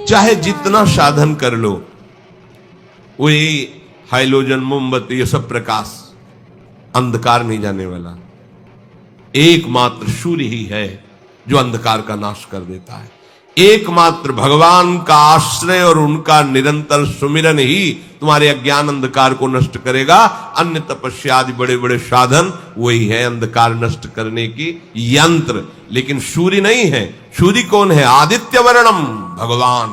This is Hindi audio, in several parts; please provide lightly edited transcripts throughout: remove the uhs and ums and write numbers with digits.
चाहे जितना साधन कर लो, वही हाइलोजन, मोमबत्ती, ये सब प्रकाश, अंधकार नहीं जाने वाला। एकमात्र सूर्य ही है जो अंधकार का नाश कर देता है। एकमात्र भगवान का आश्रय और उनका निरंतर सुमिरन ही तुम्हारे अज्ञान अंधकार को नष्ट करेगा। अन्य तपस्या आदि बड़े बड़े साधन वही है अंधकार नष्ट करने की यंत्र, लेकिन सूर्य नहीं है। सूर्य कौन है? आदित्य वर्णम, भगवान।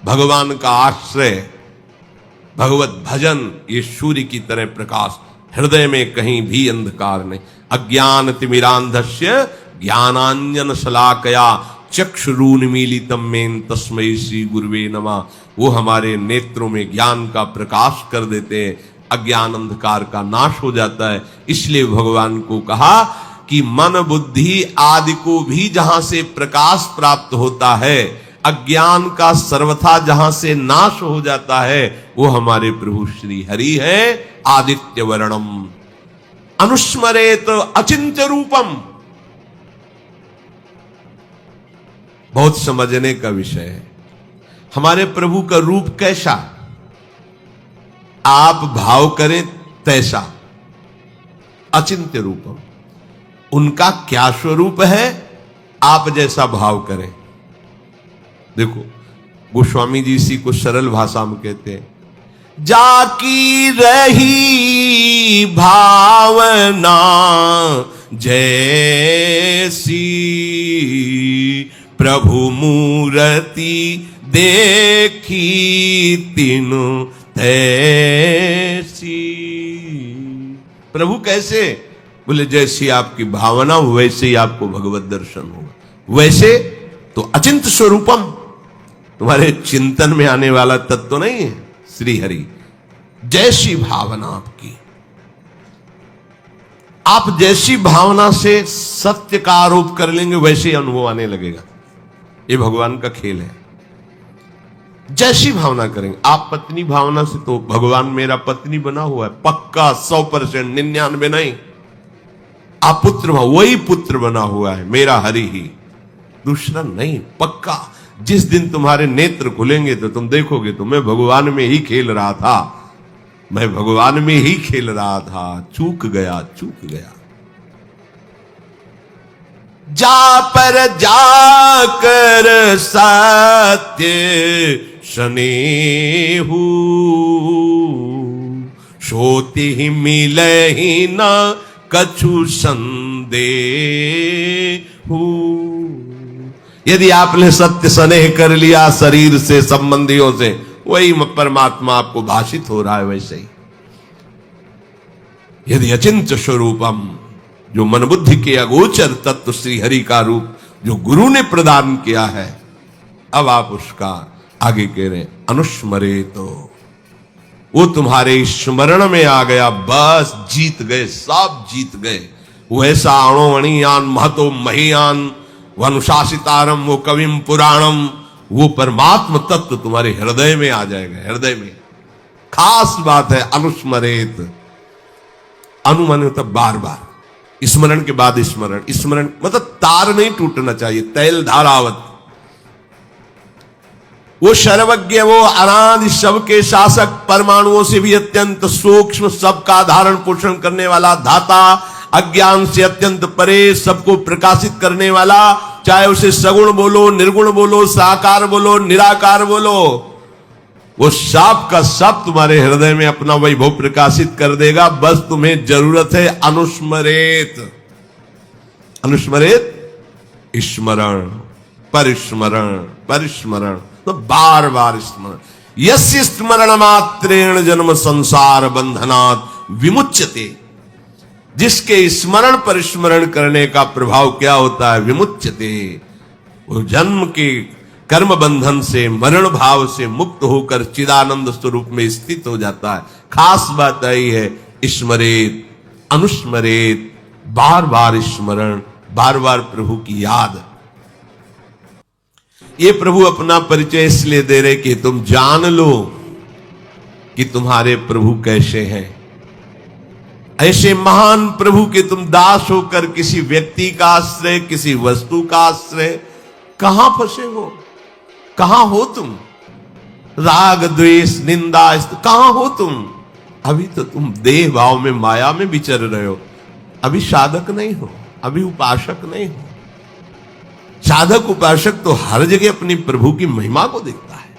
भगवान का आश्रय, भगवत भजन, ये सूर्य की तरह प्रकाश। हृदय में कहीं भी अंधकार नहीं। अज्ञान तिमिरांधस्य ज्ञानांजन शलाकया चक्षुरुन्मीलितम मेन तस्मै श्री गुरुवे नमः। वो हमारे नेत्रों में ज्ञान का प्रकाश कर देते हैं, अज्ञान अंधकार का नाश हो जाता है। इसलिए भगवान को कहा कि मन बुद्धि आदि को भी जहां से प्रकाश प्राप्त होता है, अज्ञान का सर्वथा जहां से नाश हो जाता है, वो हमारे प्रभु श्री हरि है। आदित्य वर्णम अनुस्मरेत अचिंत्य रूपम। बहुत समझने का विषय है। हमारे प्रभु का रूप कैसा, आप भाव करें तैसा। अचिंत्य रूपम, उनका क्या स्वरूप है, आप जैसा भाव करें। देखो, गोस्वामी जी इसी को सरल भाषा में कहते हैं, जाकी रही भावना जैसी, प्रभु मूर्ति देखी तीनों तैसी। प्रभु कैसे? बोले जैसी आपकी भावना वैसे ही आपको भगवत दर्शन होगा। वैसे तो अचिंत स्वरूपम, तुम्हारे चिंतन में आने वाला तत्व तो नहीं है श्री हरि। जैसी भावना आपकी, आप जैसी भावना से सत्य का आरोप कर लेंगे वैसे अनुभव आने लगेगा। ये भगवान का खेल है। जैसी भावना करेंगे, आप पत्नी भावना से, तो भगवान मेरा पत्नी बना हुआ है पक्का 100%, 99 नहीं। आप पुत्र, वही पुत्र बना हुआ है मेरा हरि ही, दूसरा नहीं, पक्का। जिस दिन तुम्हारे नेत्र खुलेंगे तो तुम देखोगे तो मैं भगवान में ही खेल रहा था, मैं भगवान में ही खेल रहा था, चूक गया, चूक गया। जा पर जाकर सत्य स्नेहु, सोती ही मिले ही न कछु संदेहु। यदि आपने सत्य स्नेह कर लिया शरीर से, संबंधियों से, वही परमात्मा आपको भाषित हो रहा है वैसे ही। यदि अचिंत्य स्वरूपम, जो मन बुद्धि के अगोचर तत्व श्री हरि का रूप जो गुरु ने प्रदान किया है, अब आप उसका आगे कह रहे हैं अनुस्मरे, तो वो तुम्हारे स्मरण में आ गया, बस जीत गए, सब जीत गए। वो ऐसा अणो अणियान महतो महियान वनुशासितारम वो कविम पुराणम, वो परमात्म तत्व तुम्हारे हृदय में आ जाएगा। हृदय में खास बात है अनुस्मरेत। अनुमान मतलब बार बार, स्मरण के बाद स्मरण। स्मरण मतलब तार नहीं टूटना चाहिए, तैल धारावत। वो सर्वज्ञ, वो अनादि, सबके शासक, परमाणुओं से भी अत्यंत सूक्ष्म, सबका धारण पोषण करने वाला धाता, अज्ञान से अत्यंत परे, सबको प्रकाशित करने वाला, चाहे उसे सगुण बोलो, निर्गुण बोलो, साकार बोलो, निराकार बोलो, वो सब का सब तुम्हारे हृदय में अपना वैभव प्रकाशित कर देगा। बस तुम्हें जरूरत है अनुस्मरेत। अनुस्मरेत, स्मरण, परिस्मरण, परिस्मरण, तो बार बार स्मरण। यस्य स्मरण मात्रेण जन्म संसार बंधनात् विमुच्यते। जिसके स्मरण परिस्मरण करने का प्रभाव क्या होता है? विमुच्यते, वो जन्म के कर्म बंधन से, मरण भाव से मुक्त होकर चिदानंद स्वरूप में स्थित हो जाता है। खास बात यही है, स्मरेत, अनुस्मरेत, बार बार स्मरण, बार बार प्रभु की याद। ये प्रभु अपना परिचय इसलिए दे रहे कि तुम जान लो कि तुम्हारे प्रभु कैसे हैं। ऐसे महान प्रभु के तुम दास होकर किसी व्यक्ति का आश्रय, किसी वस्तु का आश्रय, कहां फंसे हो? कहां हो तुम? राग द्वेष निंदा कहां हो तुम? अभी तो तुम देह भाव में माया में विचर रहे हो, अभी साधक नहीं हो, अभी उपासक नहीं हो। साधक उपासक तो हर जगह अपनी प्रभु की महिमा को देखता है।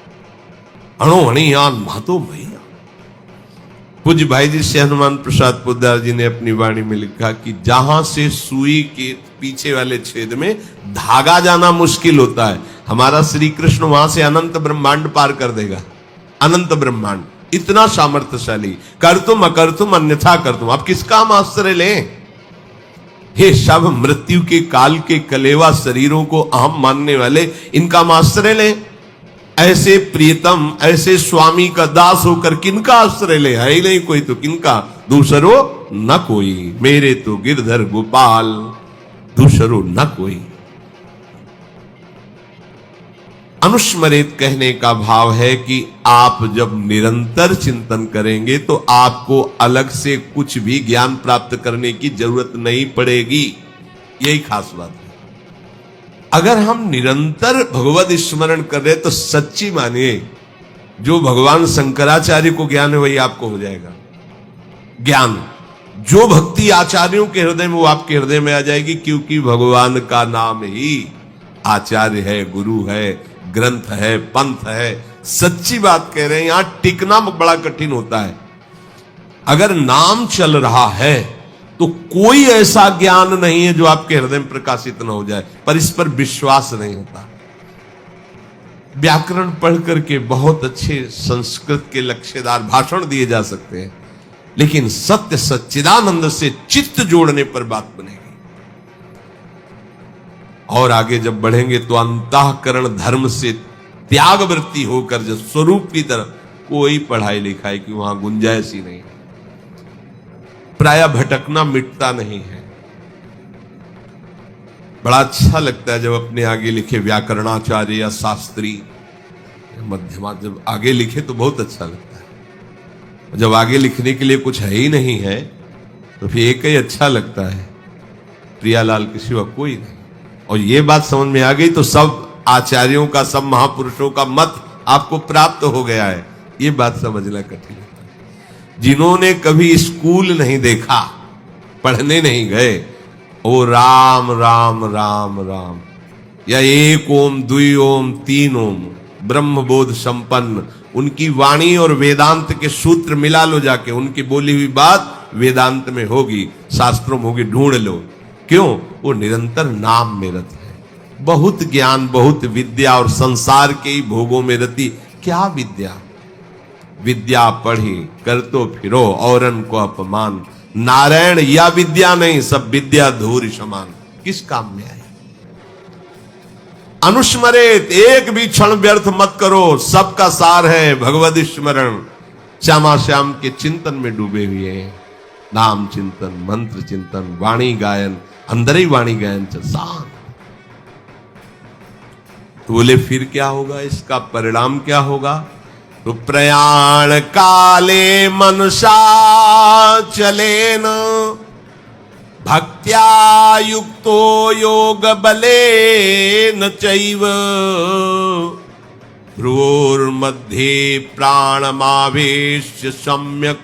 अणो अणियान महतो मैया। पूज्य भाई जी से हनुमान प्रसाद पोद्दार जी ने अपनी वाणी में लिखा कि जहां से सुई के पीछे वाले छेद में धागा जाना मुश्किल होता है, हमारा श्री कृष्ण वहां से अनंत ब्रह्मांड पार कर देगा। अनंत ब्रह्मांड इतना सामर्थ्यशाली, कर तुम अकर तुम अन्यथा कर तुम। आप किसका हम आश्रय लें? हे सब मृत्यु के काल के कलेवा शरीरों को अहम मानने वाले, इनका हम आश्रय लें? ऐसे प्रियतम, ऐसे स्वामी का दास होकर किनका आश्रय ले? है ही नहीं कोई, तो किनका? दूसरो न कोई, मेरे तो गिरधर गोपाल, दूसरो न कोई। अनुस्मरित कहने का भाव है कि आप जब निरंतर चिंतन करेंगे तो आपको अलग से कुछ भी ज्ञान प्राप्त करने की जरूरत नहीं पड़ेगी। यही खास बात है। अगर हम निरंतर भगवत स्मरण कर रहे तो सच्ची मानिए, जो भगवान शंकराचार्य को ज्ञान है वही आपको हो जाएगा। ज्ञान जो भक्ति आचार्यों के हृदय में, वो आपके हृदय में आ जाएगी, क्योंकि भगवान का नाम ही आचार्य है, गुरु है, ग्रंथ है, पंथ है। सच्ची बात कह रहे हैं, यहां टिकना बड़ा कठिन होता है। अगर नाम चल रहा है तो कोई ऐसा ज्ञान नहीं है जो आपके हृदय में प्रकाशित न हो जाए, पर इस पर विश्वास नहीं होता। व्याकरण पढ़ करके बहुत अच्छे संस्कृत के लक्ष्यदार भाषण दिए जा सकते हैं, लेकिन सत्य सच्चिदानंद से चित्त जोड़ने पर बात बनेगी। और आगे जब बढ़ेंगे तो अंतःकरण धर्म से त्याग वृत्ति होकर जब स्वरूप की तरफ, कोई पढ़ाई लिखाई की वहां गुंजाइश ही नहीं। प्राय भटकना मिटता नहीं है। बड़ा अच्छा लगता है जब अपने आगे लिखे व्याकरणाचार्य या शास्त्री मध्यमा जब आगे लिखे तो बहुत अच्छा लगता है। जब आगे लिखने के लिए कुछ है ही नहीं है तो फिर एक ही अच्छा लगता है, प्रियालाल के सिवा कोई नहीं। और ये बात समझ में आ गई तो सब आचार्यों का, सब महापुरुषों का मत आपको प्राप्त हो गया है। ये बात समझना कठिन है। जिन्होंने कभी स्कूल नहीं देखा, पढ़ने नहीं गए, ओ राम राम राम राम, या एक ओम द्वि ओम तीन ओम ब्रह्म बोध संपन्न, उनकी वाणी और वेदांत के सूत्र मिला लो जाके, उनकी बोली हुई बात वेदांत में होगी, शास्त्रों में होगी, ढूंढ लो। क्यों? वो निरंतर नाम में रत है। बहुत ज्ञान, बहुत विद्या और संसार के ही भोगों में रति। क्या विद्या? विद्या पढ़ी कर तो फिरो औरन को अपमान, नारायण या विद्या नहीं, सब विद्या धूर समान, किस काम में आई? अनुस्मरित, एक भी क्षण व्यर्थ मत करो, सबका सार है भगवत स्मरण। श्यामा श्याम के चिंतन में डूबे हुए हैं। नाम चिंतन, मंत्र चिंतन, वाणी गायन, अंदर ही वाणी गायन शांत। तो बोले फिर क्या होगा, इसका परिणाम क्या होगा? तो प्रयाण काले मनसा चले न भक्त्या युक्तो योग बले न चैव भ्रुवोर्मध्ये प्राणमावेश्य सम्यक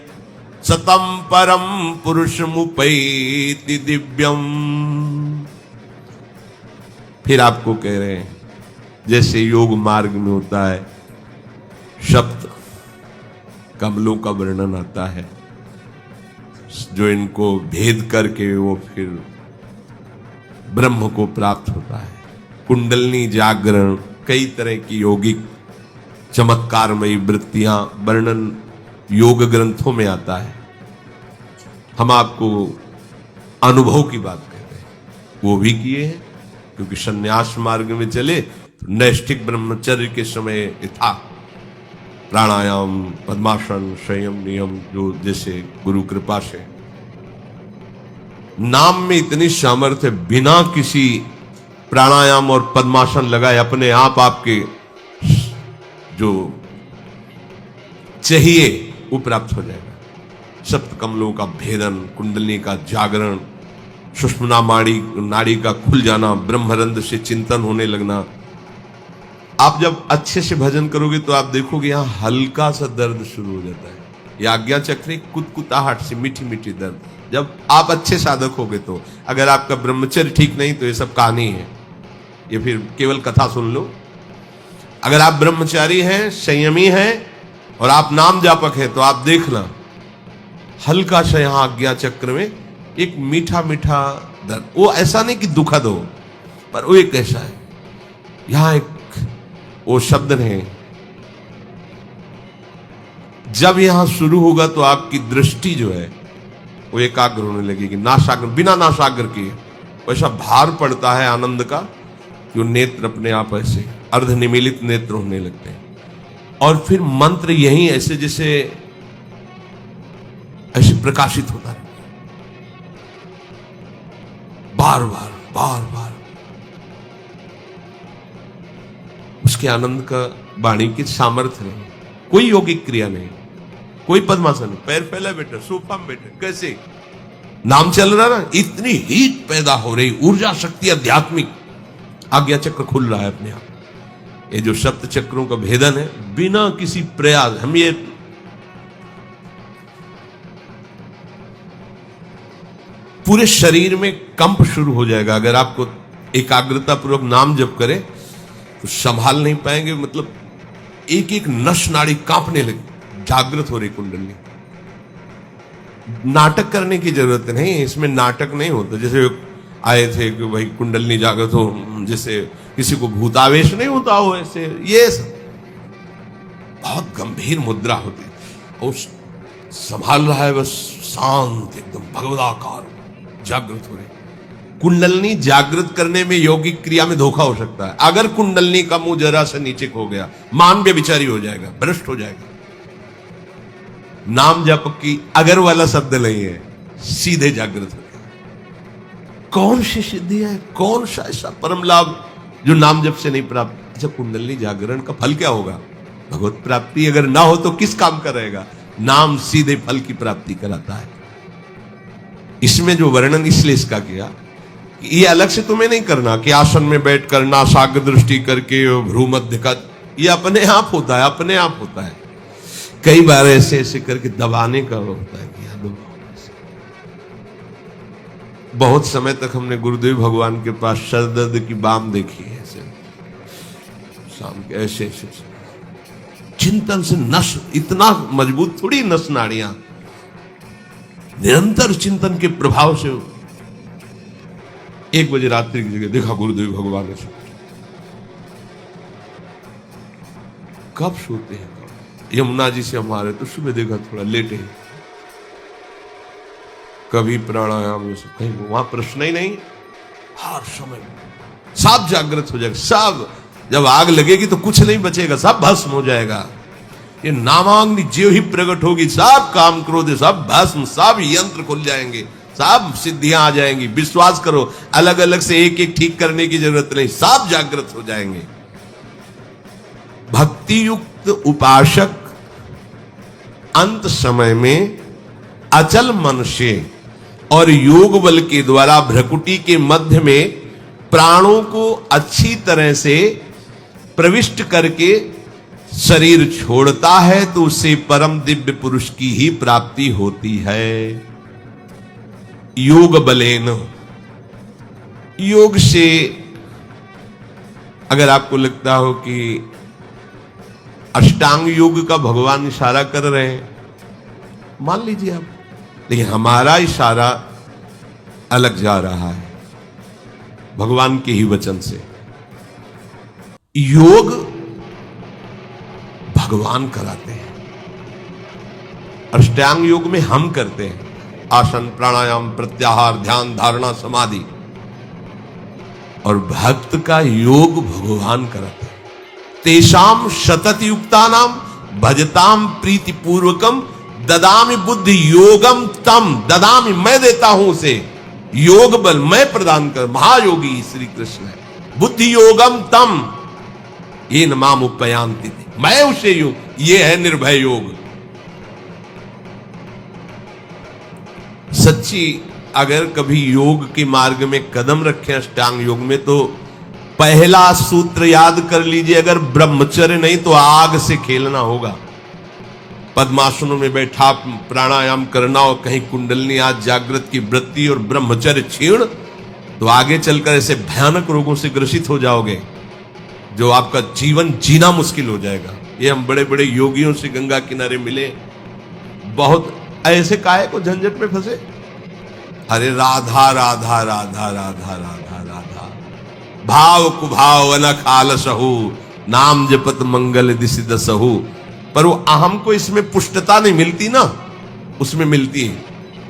सतम परम पुरुषमुपैति दिव्यम। फिर आपको कह रहे हैं जैसे योग मार्ग में होता है, शब्द कमलों का वर्णन आता है, जो इनको भेद करके वो फिर ब्रह्म को प्राप्त होता है। कुंडलनी जागरण, कई तरह की यौगिक चमत्कारमयी वृत्तियां वर्णन योग ग्रंथों में आता है। हम आपको अनुभव की बात कहते हैं, वो भी किए हैं, क्योंकि संन्यास मार्ग में चले तो नैष्ठिक ब्रह्मचर्य के समय था प्राणायाम, पद्मासन, संयम, नियम, जो जैसे गुरु कृपा से नाम में इतनी सामर्थ्य, बिना किसी प्राणायाम और पद्मासन लगाए अपने आप आपके जो चाहिए वो प्राप्त हो जाएगा। सप्त कमलों का भेदन, कुंडली का जागरण, सुषुम्ना नाड़ी का खुल जाना, ब्रह्मरंध्र से चिंतन होने लगना, आप जब अच्छे से भजन करोगे तो आप देखोगे यहां हल्का सा दर्द शुरू हो जाता है। ये आज्ञा चक्र कुतकुताहट से मीठी मीठी दर्द, जब आप अच्छे साधक होगे तो। अगर आपका ब्रह्मचर्य ठीक नहीं तो ये सब कहानी है, ये फिर केवल कथा सुन लो। अगर आप ब्रह्मचारी हैं, संयमी हैं और आप नाम जापक हैं तो आप देखना हल्का सा यहां आज्ञा चक्र में एक मीठा मीठा दर्द। वो ऐसा नहीं कि दुखद हो, पर वो एक ऐसा है, यहां एक वो शब्द है, जब यहां शुरू होगा तो आपकी दृष्टि जो है वो एकाग्र होने लगेगी। नाशाग्र, बिना नाशाग्र किए वैसा भार पड़ता है आनंद का कि वो नेत्र अपने आप ऐसे अर्धनिमीलित नेत्र होने लगते हैं। और फिर मंत्र यही ऐसे जैसे ऐसे प्रकाशित होता है, बार बार बार बार। उसके आनंद का वाणी की सामर्थ्य नहीं, कोई यौगिक क्रिया नहीं, कोई पद्मासन नहीं, पैर फैला बैठे, सोफा में बैठे, कैसे नाम चल रहा ना, इतनी हीट पैदा हो रही, ऊर्जा शक्ति आध्यात्मिक, आज्ञा चक्र खुल रहा है अपने आप। ये जो सप्त चक्रों का भेदन है, बिना किसी प्रयास, हम ये पूरे शरीर में कंप शुरू हो जाएगा। अगर आपको एकाग्रता पूर्वक नाम जप करे तो संभाल नहीं पाएंगे, मतलब एक एक नस नाड़ी कांपने लगे, जागृत हो रही कुंडली। नाटक करने की जरूरत नहीं, इसमें नाटक नहीं होता। जैसे आए थे कि भाई कुंडली जागृत हो, जैसे किसी को भूतावेश नहीं होता हो, ऐसे ये बहुत गंभीर मुद्रा होती है। और संभाल रहा है बस शांत एकदम भगवदाकार जागृत हो रही। कुंडलनी जागृत करने में यौगिक क्रिया में धोखा हो सकता है। अगर कुंडलनी का मुंह जरा सा नीचे हो गया, मान व्यभिचारी हो जाएगा, भ्रष्ट हो जाएगा। नाम जप की अगर वाला शब्द नहीं है, सीधे जागृत हो गया। कौन सी सिद्धि है, कौन सा ऐसा परम लाभ जो नाम जप से नहीं प्राप्त? अच्छा, कुंडली जागरण का फल क्या होगा? भगवत प्राप्ति। अगर ना हो तो किस काम का रहेगा? नाम सीधे फल की प्राप्ति कराता है। इसमें जो वर्णन इसलिए इसका किया, ये अलग से तुम्हें नहीं करना कि आसन में बैठ कर नासाग्र दृष्टि करके भ्रू मध्य का, ये अपने आप होता है, अपने आप होता है। कई बार ऐसे ऐसे करके दबाने का होता है कि बहुत समय तक हमने गुरुदेव भगवान के पास सरदर्द की बाम देखी है, ऐसे शाम के ऐसे ऐसे चिंतन से नस, इतना मजबूत थोड़ी नस नाड़ियां, निरंतर चिंतन के प्रभाव से 1 बजे रात्रि की जगह देखा गुरुदेव भगवान ने। कब सोते हैं? यमुना जी से हमारे तो सुबह देखा थोड़ा लेटे, कभी प्राणायाम में से कहीं, वहां प्रश्न ही नहीं, हर समय सब जागृत हो जाएगा। सब जब आग लगेगी तो कुछ नहीं बचेगा, सब भस्म हो जाएगा। ये नामाग्नि ज्यों ही प्रकट होगी, सब काम क्रोध सब भस्म, सब यंत्र खुल जाएंगे, सब सिद्धियां आ जाएंगी। विश्वास करो, अलग अलग से एक एक ठीक करने की जरूरत नहीं, सब जागृत हो जाएंगे। भक्ति युक्त उपासक अंत समय में अचल मन से और योग बल के द्वारा भ्रकुटी के मध्य में प्राणों को अच्छी तरह से प्रविष्ट करके शरीर छोड़ता है तो उससे परम दिव्य पुरुष की ही प्राप्ति होती है। योग बलेन, योग से अगर आपको लगता हो कि अष्टांग योग का भगवान इशारा कर रहे हैं, मान लीजिए आप, लेकिन हमारा इशारा अलग जा रहा है भगवान के ही वचन से। योग भगवान कराते हैं, अष्टांग योग में हम करते हैं, आसन प्राणायाम प्रत्याहार ध्यान धारणा समाधि, और भक्त का योग भगवान कराते हैं। तेषाम शतत युक्तानाम भजताम प्रीति पूर्वकम ददामि बुद्धि योगम तम, ददामि मैं देता हूं उसे, योग बल मैं प्रदान कर, महायोगी श्री कृष्ण है। बुद्धि योगम तम ये नमाम उपयांति, मैं उसे योग, ये है निर्भय योग। सच्ची अगर कभी योग के मार्ग में कदम रखें अष्टांग योग में, तो पहला सूत्र याद कर लीजिए, अगर ब्रह्मचर्य नहीं तो आग से खेलना होगा। पद्मासनों में बैठा प्राणायाम करना और कहीं कुंडलनी आज जागृत की वृत्ति और ब्रह्मचर्य क्षीण, तो आगे चलकर ऐसे भयानक रोगों से ग्रसित हो जाओगे जो आपका जीवन जीना मुश्किल हो जाएगा। ये हम बड़े बड़े योगियों से गंगा किनारे मिले, बहुत ऐसे काहे को झंझट में फंसे। अरे राधा राधा राधा राधा राधा राधा, भाव कुभाव अनख आलसहु, नाम जपत मंगल दिशि दसहु। पर वो अहम को इसमें पुष्टता नहीं मिलती ना, उसमें मिलती है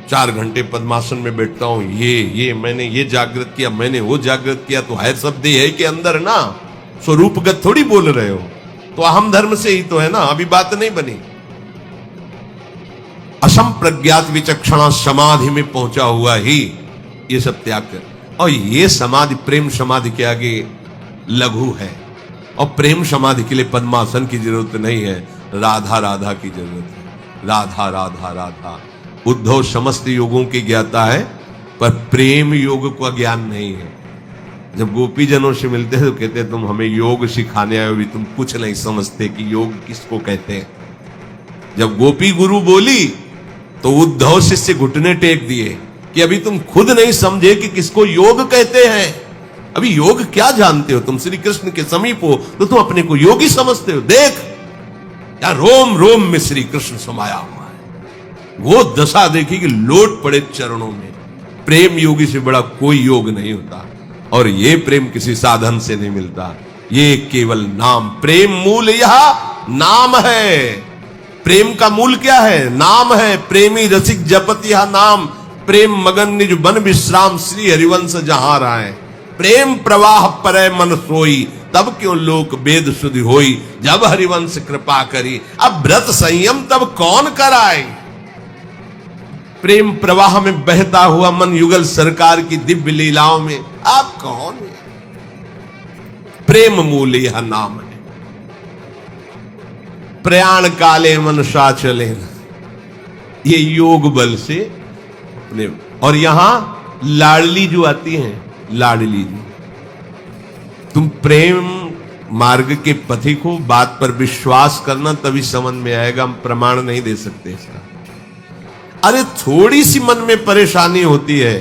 4 घंटे पद्मासन में बैठता हूं, ये मैंने ये जागृत किया, मैंने वो जागृत किया, तो है सब देह के अंदर ना, स्वरूपगत थोड़ी बोल रहे हो, तो अहम धर्म से ही तो है ना, अभी बात नहीं बनी। असम प्रज्ञात विचक्षणा समाधि में पहुंचा हुआ ही ये सब त्याग कर, और ये समाधि प्रेम समाधि के आगे लघु है, और प्रेम समाधि के लिए पद्मासन की जरूरत नहीं है, राधा राधा की जरूरत है। राधा राधा राधा। उद्धव समस्त योगों की ज्ञाता है, पर प्रेम योग का ज्ञान नहीं है। जब गोपी जनों से मिलते हैं तो कहते हैं तुम हमें योग सिखाने आए हो, भी तुम कुछ नहीं समझते कि योग किसको कहते हैं। जब गोपी गुरु बोली तो उद्धव शिष्य घुटने टेक दिए कि अभी तुम खुद नहीं समझे कि किसको योग कहते हैं, अभी योग क्या जानते हो, तुम श्री कृष्ण के समीप हो तो तुम अपने को योगी समझते हो। देख या रोम रोम में श्री कृष्ण समाया हुआ है, वो दशा देखी कि लोट पड़े चरणों में। प्रेम योगी से बड़ा कोई योग नहीं होता, और ये प्रेम किसी साधन से नहीं मिलता, ये केवल नाम। प्रेम मूल यह नाम है। प्रेम का मूल क्या है? नाम है। प्रेमी रसिक जपत यह नाम, प्रेम मगन निज बन विश्राम, श्री हरिवंश जहां राय। प्रेम प्रवाह परै मन सोई, तब क्यों लोक वेद सुधि होई, जब हरिवंश कृपा करी, अब व्रत संयम तब कौन कराए। प्रेम प्रवाह में बहता हुआ मन युगल सरकार की दिव्य लीलाओं में आप कौन है? प्रेम मूल यह नाम है। प्रयाण काले मन सा चले, ये योग बल से अपने। और यहां लाडली जो आती हैं, लाडली जी, तुम प्रेम मार्ग के पथिक हो, बात पर विश्वास करना तभी समझ में आएगा, हम प्रमाण नहीं दे सकते इसका। अरे थोड़ी सी मन में परेशानी होती है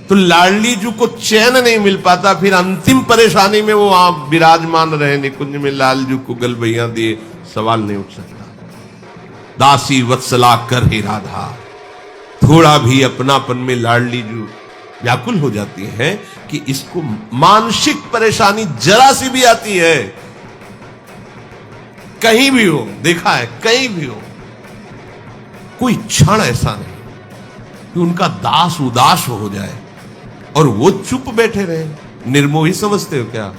तो लाडली जी को चैन नहीं मिल पाता, फिर अंतिम परेशानी में वो आप विराजमान रहे निकुंज में, लाल जी को गलबैया दिए, सवाल नहीं उठ सकता। दासी वत्सला कर ही राधा, थोड़ा भी अपनापन में लाडली जी व्याकुल हो जाती है कि इसको मानसिक परेशानी जरा सी भी आती है, कहीं भी हो, देखा है कहीं भी हो, कोई क्षण ऐसा नहीं कि उनका दास उदास हो जाए और वो चुप बैठे रहे। निर्मोही समझते हो क्या?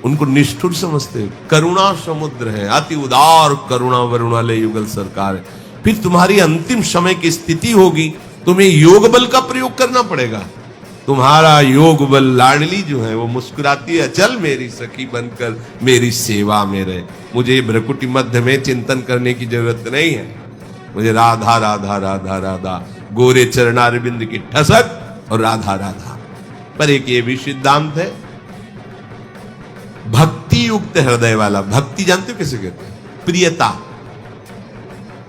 उनको निष्ठुर समझते हो? करुणा समुद्र है, अति उदार करुणा वरुणालय युगल सरकार है। फिर तुम्हारी अंतिम समय की स्थिति होगी, तुम्हें योग बल का प्रयोग करना पड़ेगा। तुम्हारा योग बल लाडली जो है वो मुस्कुराती है, चल मेरी सखी बनकर मेरी सेवा में रहे, मुझे भ्रकुटी मध्य में चिंतन करने की जरूरत नहीं है, मुझे राधा राधा राधा राधा, गोरे चरणारविंद की ठसक और राधा राधा। पर एक ये भी सिद्धांत है, भक्ति युक्त हृदय वाला, भक्ति जानते हो किसे कहते हैं? प्रियता।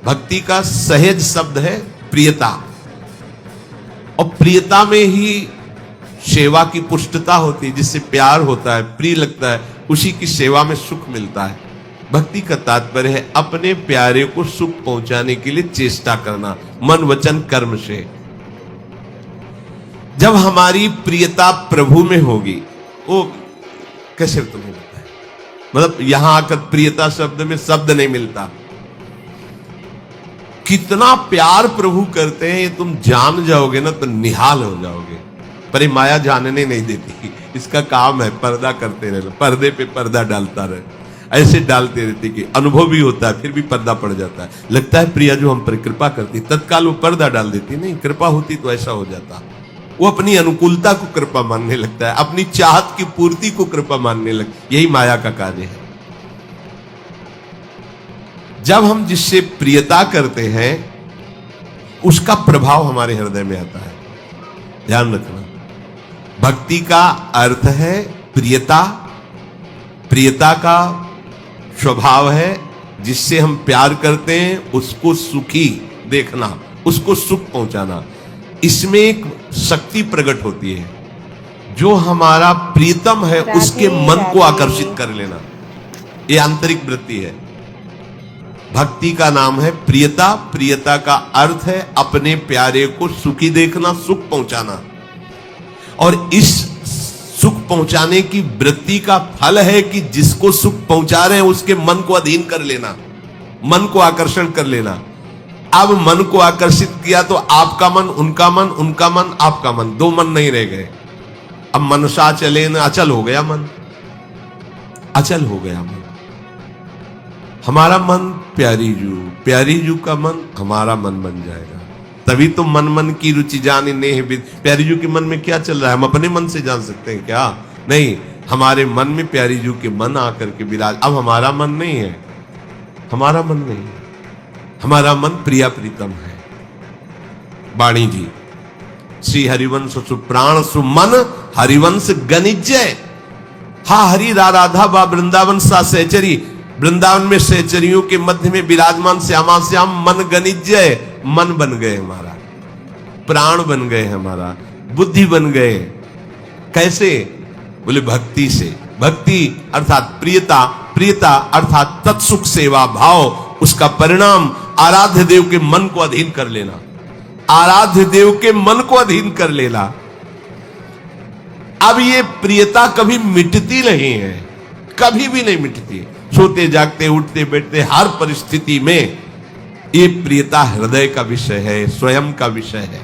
भक्ति का सहज शब्द है प्रियता, और प्रियता में ही सेवा की पुष्टता होती है, जिससे प्यार होता है, प्रिय लगता है, उसी की सेवा में सुख मिलता है। भक्ति का तात्पर्य है अपने प्यारे को सुख पहुंचाने के लिए चेष्टा करना, मन वचन कर्म से। जब हमारी प्रियता प्रभु में होगी, वो कैसे तुम्हें पता है, मतलब यहां आकर प्रियता शब्द में शब्द नहीं मिलता, कितना प्यार प्रभु करते हैं ये तुम जान जाओगे ना तो निहाल हो जाओगे। पर ये माया जानने नहीं देती, इसका काम है पर्दा करते रहना, पर्दे पे पर्दा डालता रहे, ऐसे डालते रहते कि अनुभव भी होता है, फिर भी पर्दा पड़ जाता है। लगता है प्रिया जो हम पर कृपा करती, तत्काल वो पर्दा डाल देती, नहीं कृपा होती तो ऐसा हो जाता। वो अपनी अनुकूलता को कृपा मानने लगता है, अपनी चाहत की पूर्ति को कृपा मानने लगता। यही माया का कार्य है। जब हम जिससे प्रियता करते हैं उसका प्रभाव हमारे हृदय में आता है। ध्यान रखना, भक्ति का अर्थ है प्रियता। प्रियता का स्वभाव है जिससे हम प्यार करते हैं उसको सुखी देखना, उसको सुख पहुंचाना। इसमें एक शक्ति प्रकट होती है, जो हमारा प्रियतम है उसके मन को आकर्षित कर लेना, ये आंतरिक वृत्ति है। भक्ति का नाम है प्रियता। प्रियता का अर्थ है अपने प्यारे को सुखी देखना, सुख पहुंचाना। और इस सुख पहुंचाने की वृत्ति का फल है कि जिसको सुख पहुंचा रहे हैं उसके मन को अधीन कर लेना, मन को आकर्षण कर लेना। अब मन को आकर्षित किया तो आपका मन, उनका मन, उनका मन, आपका मन, दो मन नहीं रह गए। अब मनसा चले न अचल हो गया मन, अचल हो गया मन। हमारा मन प्यारी जू का मन हमारा मन बन जाएगा। तभी तो मन मन की रुचि जाने नेह विद। प्यारी जू के मन में क्या चल रहा है हम अपने मन से जान सकते हैं क्या? नहीं, हमारे मन में प्यारी जू के मन आकर के विराज। अब हमारा मन नहीं है, हमारा मन नहीं है, हमारा मन प्रिया प्रीतम है। वाणी जी, श्री हरिवंश सुप्राण सुमन हरिवंश गनिजय। हा हरि राधा बा वृंदावन सा सहचरी। वृंदावन में सहचरियों के मध्य में विराजमान श्यामा श्याम मन गनिजय। मन बन गए हमारा, प्राण बन गए हमारा, बुद्धि बन गए। कैसे? बोले भक्ति से। भक्ति अर्थात प्रियता, प्रियता अर्थात तत्सुख सेवा भाव। उसका परिणाम आराध्य देव के मन को अधीन कर लेना, आराध्य देव के मन को अधीन कर लेना। अब ये प्रियता कभी मिटती नहीं है, कभी भी नहीं मिटती। सोते जागते उठते बैठते हर परिस्थिति में ये प्रियता हृदय का विषय है, स्वयं का विषय है।